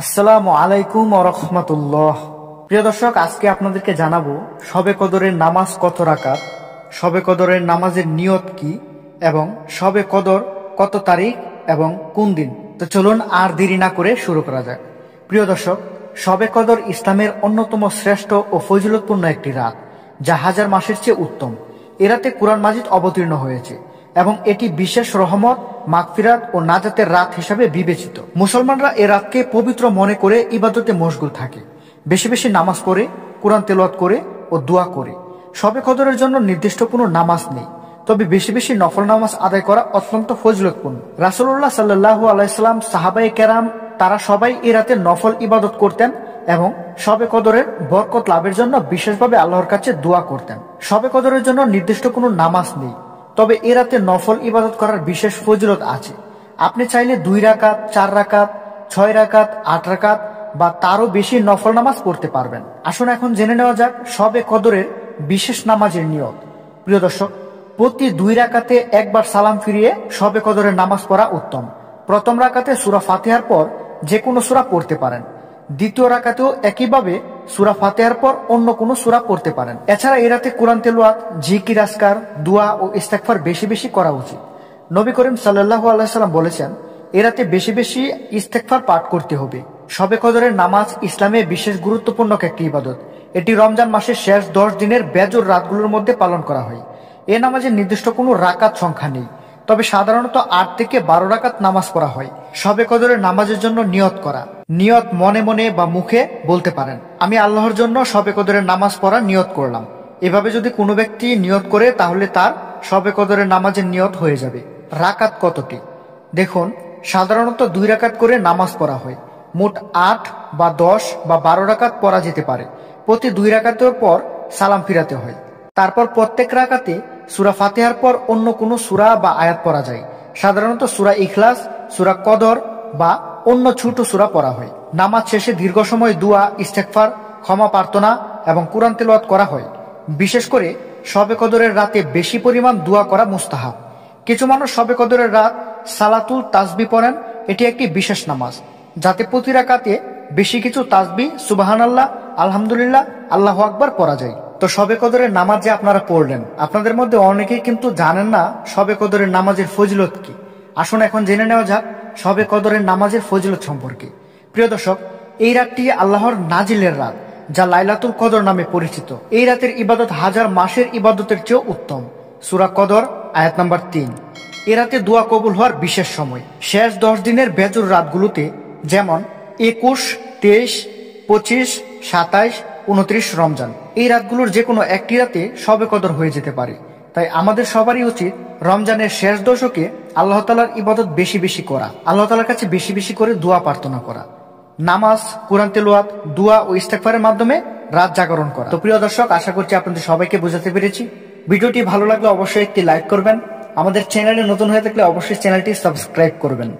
আসসালামু আলাইকুম ওয়া রাহমাতুল্লাহ। প্রিয় দর্শক, আজকে আপনাদেরকে জানাবো শবে কদরের নামাজ কত রাকাত, শবে কদরের নামাজের নিয়ত কি এবং শবে কদর কত তারিখ এবং কোন দিন। তো চলুন আর দেরি না করে শুরু করা যাক। প্রিয় দর্শক, শবে কদর ইসলামের অন্যতম শ্রেষ্ঠ ও ফজিলতপূর্ণ একটি রাত, যা হাজার মাসের চেয়ে উত্তম। এ রাতে কুরআন মাজিদ অবতীর্ণ হয়েছে এবং এটি বিশেষ রহমত, মাগফিরাত ও নাজাতের রাত হিসাবে বিবেচিত। মুসলমানরা এ রাতকে পবিত্র মনে করে ইবাদতে মশগুল থাকে, বেশি বেশি নামাজ পড়ে, কুরআন তেলাওয়াত করে ও দোয়া করে। শবে কদরের জন্য নির্দিষ্ট কোনো নামাজ নেই, তবে বেশি বেশি নফল নামাজ আদায় করা অত্যন্ত ফজিলতপূর্ণ। রাসূলুল্লাহ সাল্লাল্লাহু আলাইহি সাল্লাম, সাহাবায়ে কেরাম তারা সবাই এ রাতে নফল ইবাদত করতেন এবং শবে কদরের বরকত লাভের জন্য বিশেষভাবে আল্লাহর কাছে দোয়া করতেন। শবে কদরের জন্য নির্দিষ্ট কোনো নামাজ নেই, তবে এ রাতে নফল ইবাদত করার বিশেষ ফজিলত আছে। আপনি চাইলে 2 রাকাত, 4 রাকাত, 6 রাকাত, 8 রাকাত বা তারও বেশি নফল নামাজ পড়তে পারবেন। আসুন এখন জেনে নেওয়া যাক শবে কদরের বিশেষ নামাজের নিয়ত। প্রিয় দর্শক, প্রতি 2 রাকাতে একবার সালাম ফিরিয়ে শবে কদরের নামাজ পড়া উত্তম। প্রথম রাকাতে সূরা ফাতিহার পর যে কোনো সূরা পড়তে পারেন। দ্বিতীয় রাকাতেও একইভাবে সূরা ফাতিহার পর অন্য কোনো সূরা পড়তে পারেন। এছাড়া এই রাতে কুরআন তেলাওয়াত, জিকির আজকার, দোয়া ও ইস্তেগফার বেশি বেশি করা উচিত। নবী করিম সাল্লাল্লাহু আলাইহি সাল্লাম বলেছেন, এই রাতে বেশি বেশি ইস্তেগফার পাঠ করতে হবে। শবে কদরের নামাজ ইসলামে বিশেষ গুরুত্বপূর্ণ একটি ইবাদত। এটি রমজান মাসের শেষ 10 দিনের বেজোর রাতগুলোর মধ্যে পালন করা হয়। এ নামাজের নির্দিষ্ট কোনো রাকাত সংখ্যা নেই, তবে সাধারণত 8 থেকে 12 রাকাত নামাজ পড়া হয়। শবে কদরের নামাজের জন্য নিয়ত করা। নিয়ত মনে মনে বা মুখে বলতে পারেন, আমি আল্লাহর জন্য শবে কদরের নামাজ পড়ার নিয়ত করলাম। এভাবে যদি কোনো ব্যক্তি নিয়ত করে তাহলে তার শবে কদরের নামাজের নিয়ত হয়ে যাবে। রাকাত কতটি? দেখুন, সাধারণত 2 রাকাত করে নামাজ পড়া হয়। মোট 8 বা 10 বা 12 রাকাত পড়া যেতে পারে। প্রতি 2 রাকাতের পর সালাম ফিরাতে হয়। তারপর প্রত্যেক রাকাতে সূরা ফাতিহার পর অন্য কোনো সূরা বা আয়াত পড়া যায়। সাধারণত সূরা ইখলাস, সূরা কদর বা অন্য ছোট সূরা পড়া হয়। নামাজ শেষে দীর্ঘ সময় দোয়া, ইস্তেগফার, ক্ষমা প্রার্থনা এবং কুরআন তেলাওয়াত করা হয়। বিশেষ করে শবে কদরের রাতে বেশি পরিমাণ দোয়া করা মুস্তাহাব। কিছু মানুষ শবে কদরের রাত সালাতুল তাসবিহ পড়েন। এটি একটি বিশেষ নামাজ, যাতে প্রতি রাকাতে বেশি কিছু তাসবিহ, সুবহানাল্লাহ, আলহামদুলিল্লাহ, আল্লাহু আকবার পড়া যায়। তো শবে কদরের নামাজ যে আপনারা পড়লেন, আপনাদের মধ্যে অনেকেই কিন্তু জানেন না শবে কদরের নামাজের ফজিলত কি। আসুন এখন জেনে নেওয়া যাক শবে কদরের নামাজের ফজিলত সম্পর্কে। প্রিয় দর্শক, এই রাতটি আল্লাহর নাজিলের রাত, যা লাইলাতুল কদর নামে পরিচিত। এই রাতের ইবাদত হাজার মাসের ইবাদতের চেয়েও উত্তম। সূরা কদর আয়াত নাম্বার 3। এ রাতে দোয়া কবুল হওয়ার বিশেষ সময়। শেষ 10 দিনের বেজোর রাতগুলোতে, যেমন 21, 23, 25, 27, 29 রমজান, এই রাতগুলোর যে কোনো একটি রাতে শবে কদর হয়ে যেতে পারে। তাই আমাদের সবারই উচিত রমজানের শেষ দশকে আল্লাহ তাআলার ইবাদত বেশি বেশি করা, আল্লাহ তাআলার কাছে বেশি বেশি করে দোয়া প্রার্থনা করা, নামাজ, কুরআন তেলাওয়াত, দোয়া ও ইস্তেগফারের মাধ্যমে রাত জাগরণ করা। তো প্রিয় দর্শক, আশা করছি আপনাদের সবাইকে বোঝাতে পেরেছি। ভিডিওটি ভালো লাগলে অবশ্যই একটি লাইক করবেন। আমাদের চ্যানেলে নতুন হয়ে থাকলে অবশ্যই চ্যানেলটি সাবস্ক্রাইব করবেন।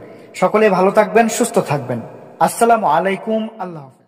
সকলে ভালো থাকবেন, সুস্থ থাকবেন। আসসালামু আলাইকুম। আল্লাহ হাফেজ।